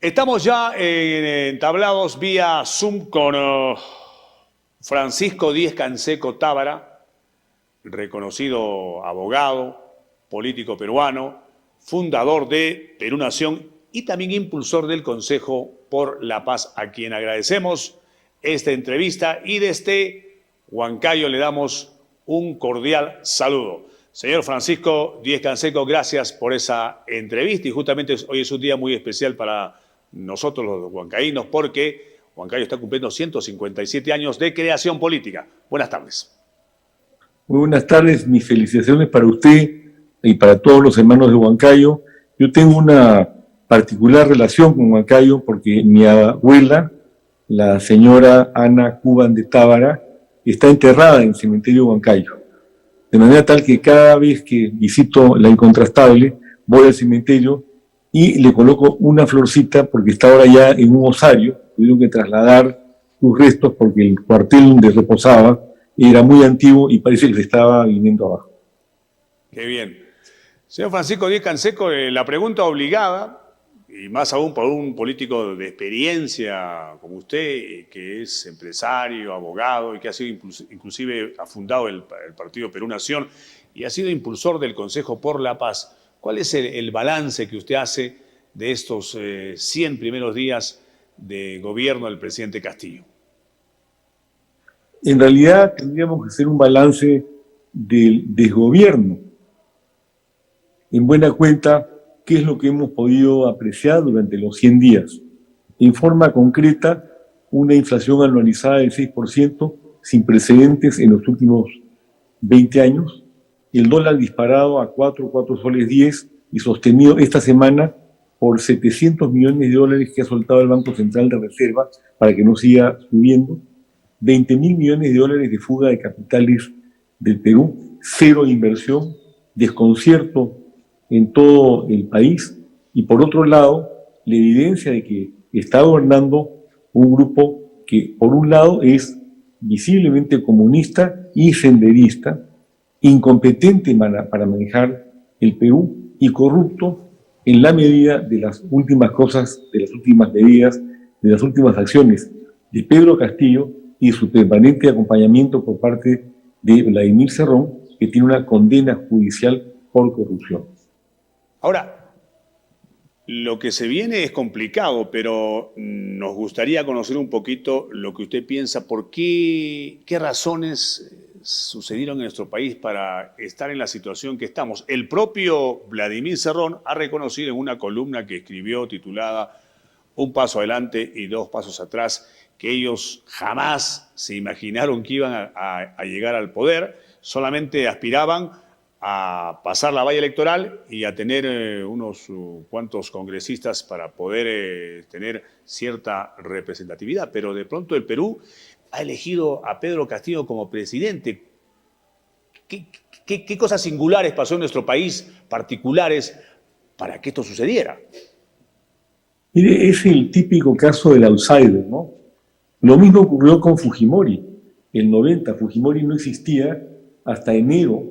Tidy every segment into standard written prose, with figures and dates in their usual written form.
Estamos ya entablados vía Zoom con Francisco Díez-Canseco Tábara, reconocido abogado, político peruano, fundador de Perú Nación y también impulsor del Consejo por la Paz, a quien agradecemos esta entrevista y desde Huancayo le damos un cordial saludo. Señor Francisco Díez-Canseco, gracias por esa entrevista y justamente hoy es un día muy especial para nosotros los huancaínos porque Huancayo está cumpliendo 157 años de creación política. Buenas tardes. Muy buenas tardes, mis felicitaciones para usted y para todos los hermanos de Huancayo. Yo tengo una particular relación con Huancayo porque mi abuela, la señora Ana Cubán de Tábara, está enterrada en el cementerio de Huancayo. De manera tal que cada vez que visito la Incontrastable, voy al cementerio y le coloco una florcita porque está ahora ya en un osario. Tuvieron que trasladar sus restos porque el cuartel donde reposaba era muy antiguo y parece que se estaba viniendo abajo. Qué bien. Señor Francisco Díez-Canseco, la pregunta obligada, y más aún por un político de experiencia como usted, que es empresario, abogado y que ha sido inclusive ha fundado el partido Perú Nación y ha sido impulsor del Consejo por la Paz. ¿Cuál es el balance que usted hace de estos 100 primeros días de gobierno del presidente Castillo? En realidad tendríamos que hacer un balance del desgobierno. En buena cuenta, ¿qué es lo que hemos podido apreciar durante los 100 días? En forma concreta, una inflación anualizada del 6%, sin precedentes en los últimos 20 años, el dólar disparado a 4 soles 10 y sostenido esta semana por 700 millones de dólares que ha soltado el Banco Central de Reserva para que no siga subiendo, 20.000 millones de dólares de fuga de capitales del Perú, cero inversión, desconcierto en todo el país y por otro lado la evidencia de que está gobernando un grupo que por un lado es visiblemente comunista y senderista, incompetente para manejar el Perú y corrupto en la medida de las últimas cosas, de las últimas medidas, de las últimas acciones de Pedro Castillo y su permanente acompañamiento por parte de Vladimir Cerrón, que tiene una condena judicial por corrupción. Ahora, lo que se viene es complicado, pero nos gustaría conocer un poquito lo que usted piensa, por qué razones sucedieron en nuestro país para estar en la situación que estamos. El propio Vladimir Cerrón ha reconocido en una columna que escribió titulada Un paso adelante y dos pasos atrás, que ellos jamás se imaginaron que iban a llegar al poder, solamente aspiraban a pasar la valla electoral y a tener unos cuantos congresistas para poder tener cierta representatividad. Pero de pronto el Perú ha elegido a Pedro Castillo como presidente. ¿Qué cosas singulares pasó en nuestro país, particulares, para que esto sucediera? Mire, es el típico caso del outsider, ¿no? Lo mismo ocurrió con Fujimori. En el 90 Fujimori no existía hasta enero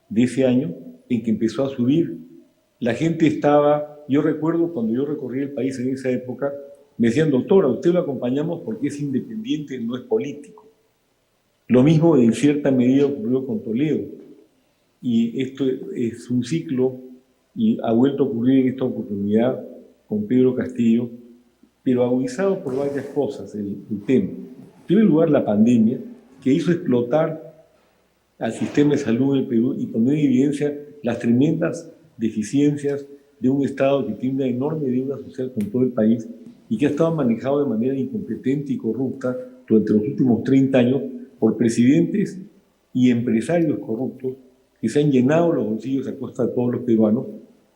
de ese año en que empezó a subir. La gente estaba, yo recuerdo cuando yo recorrí el país en esa época, me decían, doctor, a usted lo acompañamos porque es independiente, no es político. Lo mismo en cierta medida ocurrió con Toledo. Y esto es un ciclo y ha vuelto a ocurrir en esta oportunidad con Pedro Castillo, pero agudizado por varias cosas el tema. En primer lugar, la pandemia, que hizo explotar al sistema de salud del Perú y poner en evidencia las tremendas deficiencias de un Estado que tiene una enorme deuda social con todo el país y que ha estado manejado de manera incompetente y corrupta durante los últimos 30 años por presidentes y empresarios corruptos que se han llenado los bolsillos a costa de todos los peruanos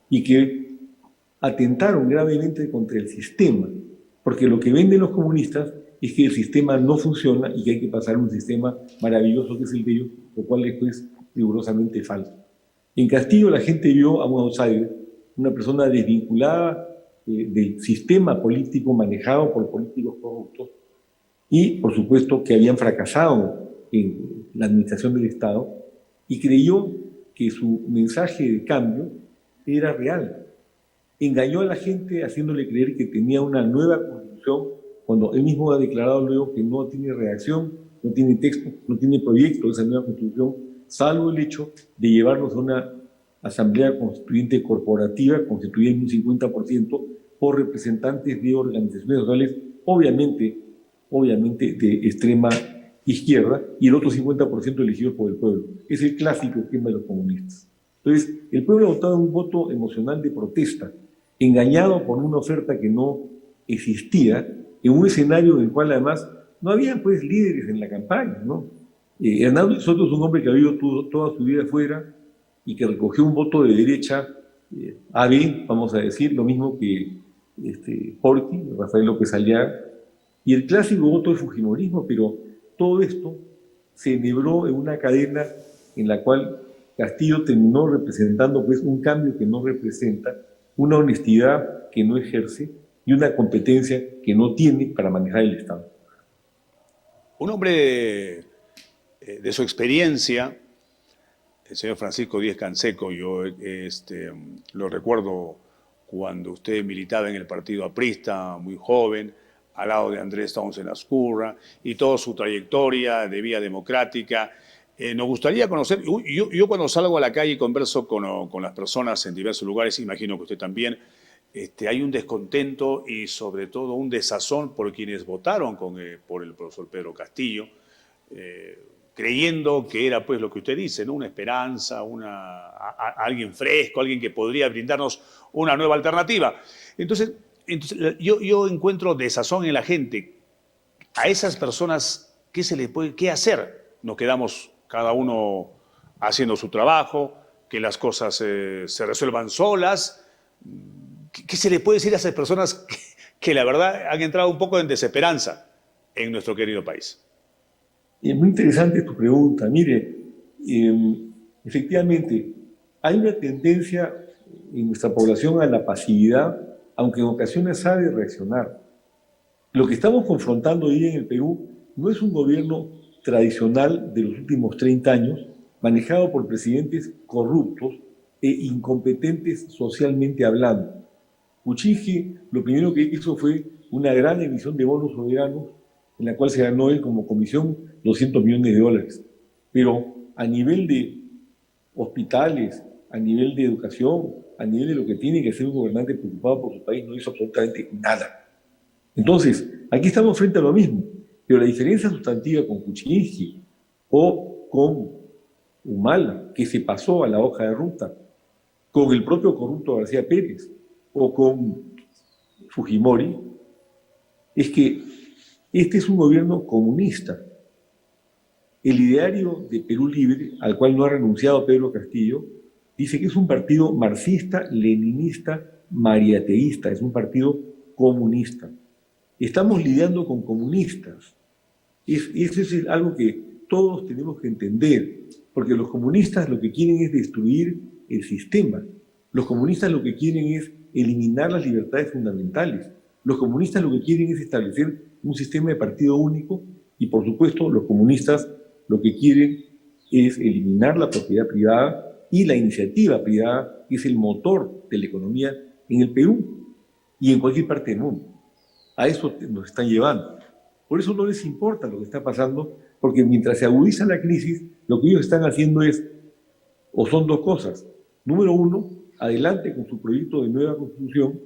y que atentaron gravemente contra el sistema, porque lo que venden los comunistas es que el sistema no funciona y que hay que pasar a un sistema maravilloso que es el de ellos, lo cual es rigurosamente falso. En Castillo la gente vio a un outsider, una persona desvinculada del sistema político manejado por políticos corruptos y, por supuesto, que habían fracasado en la administración del Estado y creyó que su mensaje de cambio era real. engañó a la gente haciéndole creer que tenía una nueva constitución, cuando él mismo ha declarado luego que no tiene redacción, no tiene texto, no tiene proyecto de esa nueva constitución, salvo el hecho de llevarnos a una asamblea constituyente corporativa constituida en un 50% por representantes de organizaciones sociales, obviamente de extrema izquierda, y el otro 50% elegidos por el pueblo. Es el clásico esquema de los comunistas. Entonces, el pueblo ha votado un voto emocional de protesta, engañado por una oferta que no existía, en un escenario en el cual además no había pues líderes en la campaña, ¿no? Hernando Soto es un hombre que ha vivido toda su vida afuera y que recogió un voto de derecha AB, vamos a decir, lo mismo que Porti, Rafael López Aliaga, y el clásico voto del fujimorismo, pero todo esto se enhebró en una cadena en la cual Castillo terminó representando pues un cambio que no representa, una honestidad que no ejerce y una competencia que no tiene para manejar el Estado. Un hombre de su experiencia, el señor Francisco Díez Canseco, yo lo recuerdo cuando usted militaba en el partido aprista, muy joven, al lado de Andrés Townsend Lascurra, y toda su trayectoria de vía democrática. Nos gustaría conocer, yo cuando salgo a la calle y converso con las personas en diversos lugares, imagino que usted también, hay un descontento y sobre todo un desazón por quienes votaron por el profesor Pedro Castillo, creyendo que era pues lo que usted dice, ¿no? Una esperanza, alguien fresco, alguien que podría brindarnos una nueva alternativa. Entonces yo encuentro desazón en la gente. A esas personas, ¿qué hacer? Nos quedamos cada uno haciendo su trabajo, que las cosas se resuelvan solas. ¿Qué se le puede decir a esas personas que la verdad han entrado un poco en desesperanza en nuestro querido país? Es muy interesante tu pregunta. Mire, efectivamente, hay una tendencia en nuestra población a la pasividad, aunque en ocasiones sabe reaccionar. Lo que estamos confrontando hoy en el Perú no es un gobierno tradicional de los últimos 30 años, manejado por presidentes corruptos e incompetentes socialmente hablando. Kuczynski lo primero que hizo fue una gran emisión de bonos soberanos, en la cual se ganó él como comisión $200 millones. Pero a nivel de hospitales, a nivel de educación, a nivel de lo que tiene que hacer un gobernante preocupado por su país, no hizo absolutamente nada. Entonces, aquí estamos frente a lo mismo, pero la diferencia sustantiva con Kuczynski o con Humala, que se pasó a la hoja de ruta, con el propio corrupto García Pérez o con Fujimori, es que este es un gobierno comunista. El ideario de Perú Libre, al cual no ha renunciado Pedro Castillo, dice que es un partido marxista, leninista, mariateísta, es un partido comunista. Estamos lidiando con comunistas. Eso es algo que todos tenemos que entender, porque los comunistas lo que quieren es destruir el sistema. Los comunistas lo que quieren es eliminar las libertades fundamentales. Los comunistas lo que quieren es establecer un sistema de partido único y, por supuesto, los comunistas lo que quieren es eliminar la propiedad privada y la iniciativa privada, que es el motor de la economía en el Perú y en cualquier parte del mundo. A eso nos están llevando. Por eso no les importa lo que está pasando, porque mientras se agudiza la crisis, lo que ellos están haciendo es, o son dos cosas. Número uno, adelante con su proyecto de nueva constitución,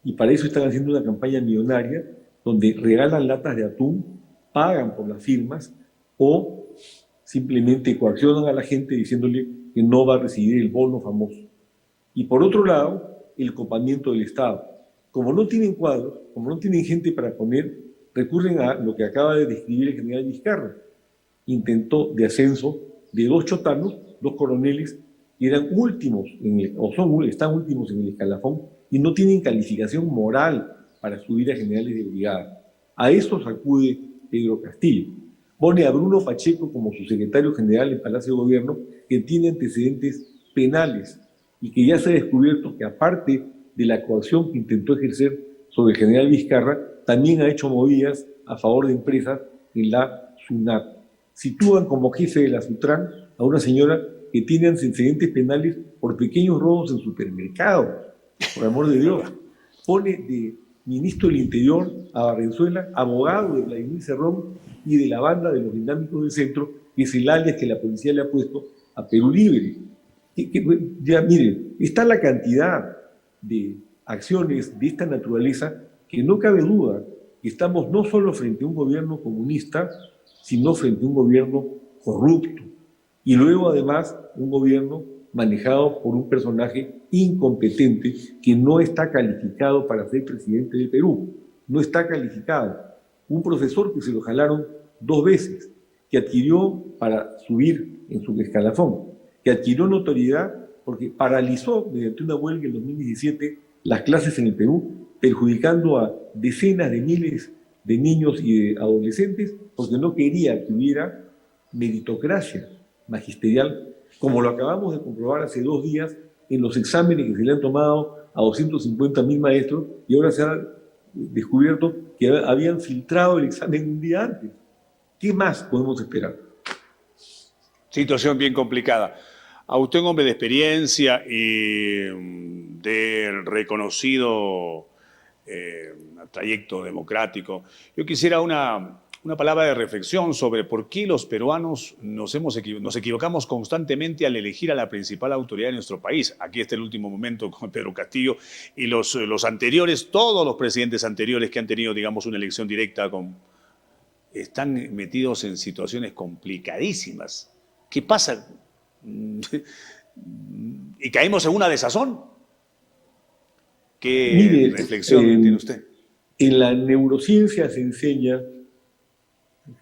y para eso están haciendo una campaña millonaria, donde regalan latas de atún, pagan por las firmas, o simplemente coaccionan a la gente diciéndole que no va a recibir el bono famoso. Y por otro lado, el copamiento del Estado. Como no tienen cuadros, como no tienen gente para poner, recurren a lo que acaba de describir el general Vizcarra. Intento de ascenso de 2 chotanos, 2 coroneles, que eran últimos, están últimos en el escalafón y no tienen calificación moral para subir a generales de brigada. A esto acude Pedro Castillo. Pone a Bruno Pacheco como su secretario general en Palacio de Gobierno, que tiene antecedentes penales y que ya se ha descubierto que, aparte de la coacción que intentó ejercer sobre el general Vizcarra, también ha hecho movidas a favor de empresas en la SUNAT. Sitúan como jefe de la SUTRAN a una señora que tiene antecedentes penales por pequeños robos en supermercados. por amor de Dios. Pone de ministro del Interior a Barrenzuela, abogado de Vladimir Cerrón y de la banda de los dinámicos del centro, que es el alias que la policía le ha puesto a Perú Libre. Ya, miren, está la cantidad de acciones de esta naturaleza que no cabe duda que estamos no solo frente a un gobierno comunista, sino frente a un gobierno corrupto. Y luego, además, un gobierno manejado por un personaje incompetente que no está calificado para ser presidente del Perú. No está calificado. Un profesor que se lo jalaron 2 veces, que adquirió para subir en su escalafón, que adquirió notoriedad porque paralizó mediante una huelga en 2017 las clases en el Perú, perjudicando a decenas de miles de niños y de adolescentes porque no quería que hubiera meritocracia magisterial, como lo acabamos de comprobar hace 2 días en los exámenes que se le han tomado a 250.000 maestros, y ahora se ha descubierto que habían filtrado el examen un día antes. ¿Qué más podemos esperar? Situación bien complicada. A usted, un hombre de experiencia y de reconocido trayecto democrático, yo quisiera una palabra de reflexión sobre por qué los peruanos nos equivocamos constantemente al elegir a la principal autoridad de nuestro país. Aquí está el último momento con Pedro Castillo y los anteriores, todos los presidentes anteriores que han tenido, digamos, una elección directa están metidos en situaciones complicadísimas. ¿Qué pasa? ¿Y caemos en una desazón? ¿Qué reflexión tiene usted? En la neurociencia se enseña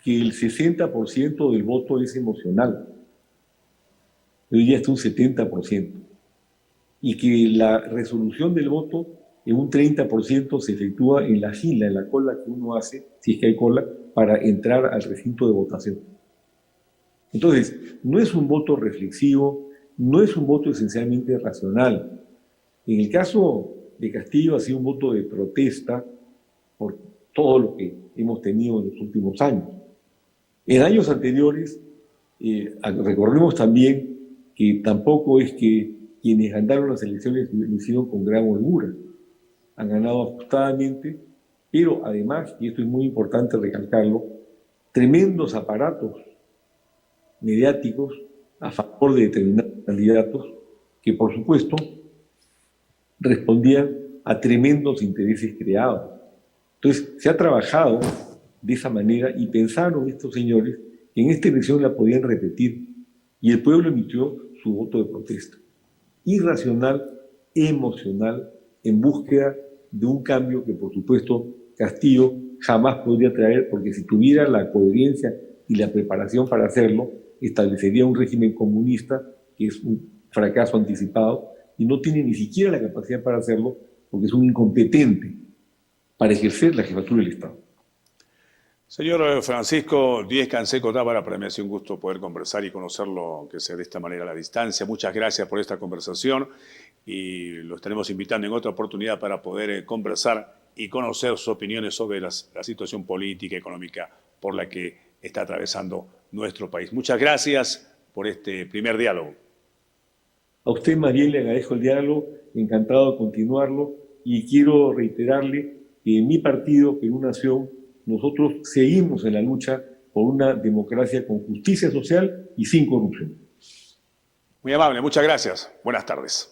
que el 60% del voto es emocional. Hoy día está un 70%. Y que la resolución del voto en un 30% se efectúa en la fila, en la cola que uno hace, si es que hay cola, para entrar al recinto de votación. Entonces, no es un voto reflexivo, no es un voto esencialmente racional. En el caso de Castillo ha sido un voto de protesta por todo lo que hemos tenido en los últimos años. En años anteriores, recordemos también que tampoco es que quienes ganaron las elecciones lo hicieron con gran holgura. Han ganado ajustadamente, pero además, y esto es muy importante recalcarlo, tremendos aparatos mediáticos a favor de determinados candidatos que, por supuesto, respondían a tremendos intereses creados. Entonces, se ha trabajado de esa manera y pensaron estos señores que en esta elección la podían repetir y el pueblo emitió su voto de protesta. Irracional, emocional, en búsqueda de un cambio que, por supuesto, Castillo jamás podría traer, porque si tuviera la coherencia y la preparación para hacerlo, establecería un régimen comunista que es un fracaso anticipado y no tiene ni siquiera la capacidad para hacerlo porque es un incompetente para ejercer la jefatura del Estado. Señor Francisco Díez-Canseco Tábara, para mí ha sido un gusto poder conversar y conocerlo, que sea de esta manera a la distancia. Muchas gracias por esta conversación y lo estaremos invitando en otra oportunidad para poder conversar y conocer sus opiniones sobre la situación política y económica por la que está atravesando nuestro país. Muchas gracias por este primer diálogo. A usted, Mariel, le agradezco el diálogo, encantado de continuarlo y quiero reiterarle que en mi partido, Perú Nación, nosotros seguimos en la lucha por una democracia con justicia social y sin corrupción. Muy amable, muchas gracias. Buenas tardes.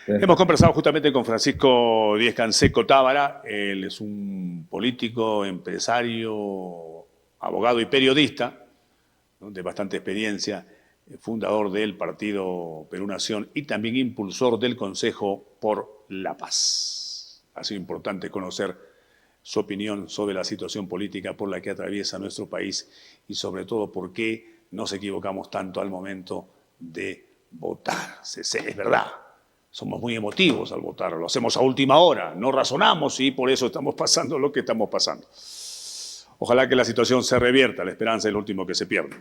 Gracias. Hemos conversado justamente con Francisco Díez-Canseco Tábara. Él es un político, empresario, abogado y periodista, ¿no?, de bastante experiencia, fundador del partido Perú Nación y también impulsor del Consejo por la Paz. Ha sido importante conocer su opinión sobre la situación política por la que atraviesa nuestro país y sobre todo por qué nos equivocamos tanto al momento de votar. Es verdad, somos muy emotivos al votar, lo hacemos a última hora, no razonamos y por eso estamos pasando lo que estamos pasando. Ojalá que la situación se revierta, la esperanza es lo último que se pierde.